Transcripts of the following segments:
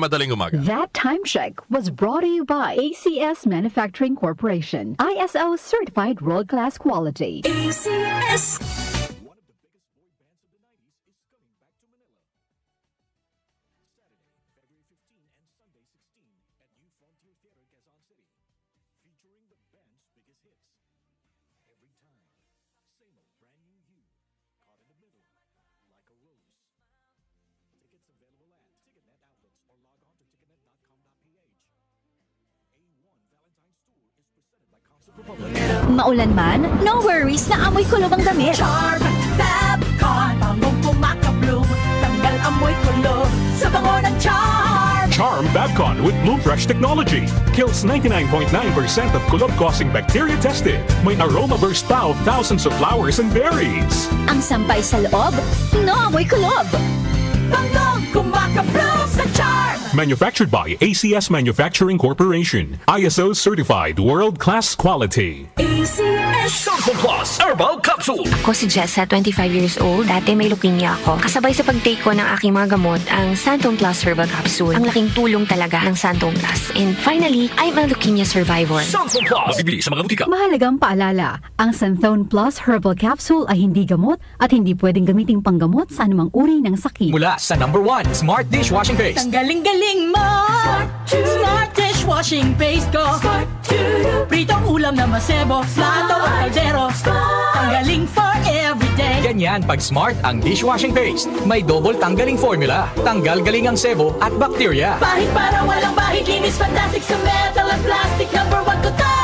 Madaling umaga. That time check was brought to you by ACS Manufacturing Corporation. ISO certified world-class quality. ACS. One of the biggest boy bands of the 90s is coming back to Manila. Saturday, February 15 and Sunday 16 at New Frontier Theater, Quezon City. Featuring the band's biggest hits. Every time, same old brand new you, caught in the middle, like a rose. Tickets available at Ticketnet outlets or log on to ticketnet.com.ph. A1 Valentine's Tour is presented by Concert Republic. Maulan man, no worries na amoy kulob ang damit. Charm, Fabcon, bangong pumakabloom. Tanggal amoy kulob sa bango ng Charm. Charm Fabcon with Bloom Fresh technology kills 99.9% of kulob-causing bacteria tested. May aroma burst pa of thousands of flowers and berries. Ang sampay sa loob, no amoy kulob. Bangong kumakabloom sa Charm. Manufactured by ACS Manufacturing Corporation. ISO certified world-class quality. ACS. Santon Plus Herbal Capsule. Ako si Jessa, 25 years old. Dati may leukemia ako. Kasabay sa pag-take ko ng aking mga gamot, ang Santon Plus Herbal Capsule. Ang laking tulong talaga ng Santon Plus. And finally, I'm a leukemia survivor. Santon Plus. Mabibili sa mga butika. Mahalagang paalala, ang Santhone Plus Herbal Capsule ay hindi gamot at hindi pwedeng gamiting panggamot sa anumang uri ng sakit. Mula sa #1 Smart Dishwashing Paste. Tanggaling-galing mo. Smart dishwashing paste ko. Pritong ulam na masebo. Plato at kaldero. Tanggaling for everyday. Ganyan pag Smart ang dishwashing paste. May double tanggaling formula. Tanggal galing ang sebo at bakterya. Bahid para walang bahid. Linis fantastic sa metal at plastic. #1 ko to.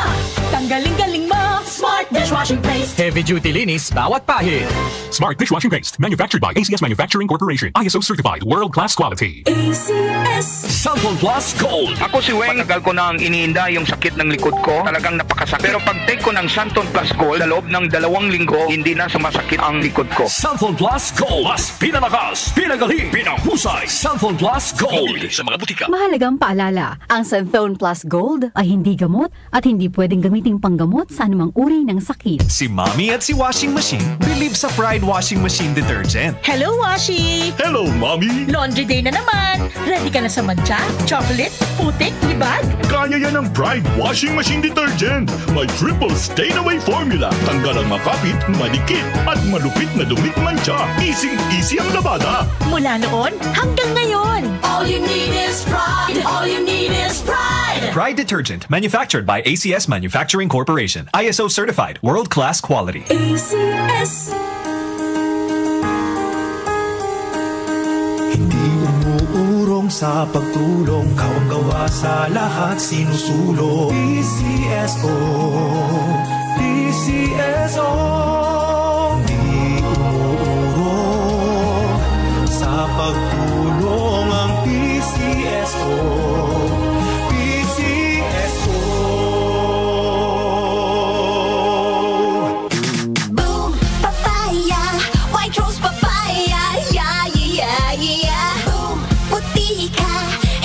Tanggaling-galing mo. Smart dishwashing paste. Heavy duty linis bawat pahid. Smart Dishwashing Paste. Manufactured by ACS Manufacturing Corporation. ISO certified world-class quality. ACS. Santon Plus Gold. Ako si Weng, matagal ko nang iniinda yung sakit ng likod ko. Talagang napakasakit. Pero pag take ko ng Santon Plus Gold, sa loob ng 2 linggo, hindi na sumasakit ang likod ko. Santon Plus Gold. Mas pinalakas, pinagaling, pinahusay. Santon Plus Gold. Mabibili sa mga butika. Mahalagang paalala, ang Santhone Plus Gold ay hindi gamot at hindi pwedeng gamiting panggamot sa anumang uri ng sakit. Si Mommy at si Washing Machine believe sa Pride Washing Machine Detergent. Hello, Washi! Hello, Mommy! Laundry day na naman! Ready ka na sa mancha, chocolate, putik, libag? Kaya yan ang Pride Washing Machine Detergent. May triple stain-away formula. Tanggal ang makapit, malikit, at malupit na dumit mancha. Easy ang labada. Mula noon hanggang ngayon. All you need is pride. All you need is pride. Pride Detergent, manufactured by ACS Manufacturing Corporation. ISO certified, world-class quality. ACS. Hindi umuurong sa pagtulong, kawang-gawa sa lahat sinusulong. PCSO, PCSO. Hindi umuurong sa pagtulong ang PCSO. PCSO. Boom, papaya, white rose papaya, yeah, yeah, yeah. Boom, puti ka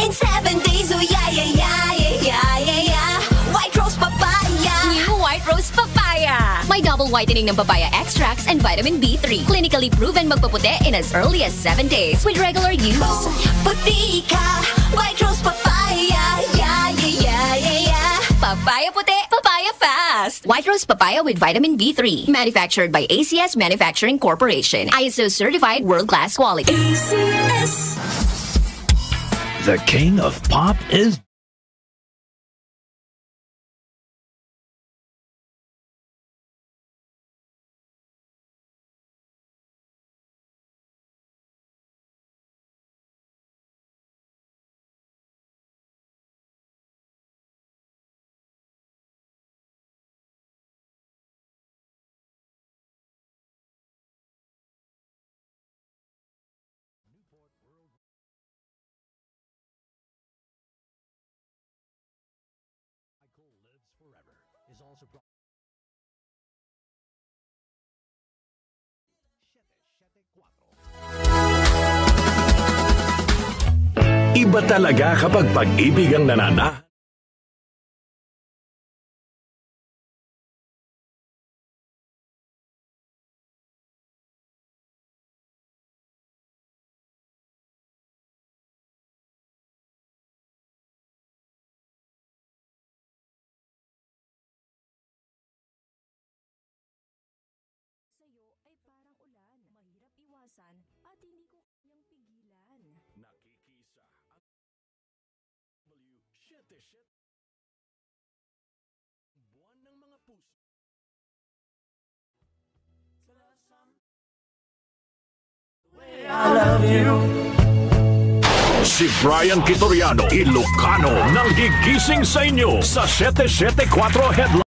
in 7 days, oh yeah, yeah, yeah, yeah, yeah, yeah. White rose papaya. New White Rose Papaya. May double whitening ng papaya extracts and vitamin B3. Clinically proven magpaputi in as early as 7 days with regular use. Boom, puti ka, white rose papaya, yeah, yeah, yeah, yeah, yeah. Papaya puti, papaya fast. White Rose Papaya with vitamin B3. Manufactured by ACS Manufacturing Corporation. ISO certified world-class quality. ACS. The king of pop is Lives Forever is also brought. iba talaga kapag pag-ibig ang nanana. iwasan at hindi ko kayang pigilan. Nakikisa ang W77 buwan ng mga puso. I love you. Si Brian Kitoriano, Ilocano, nang gigising sa inyo sa 774 Headline.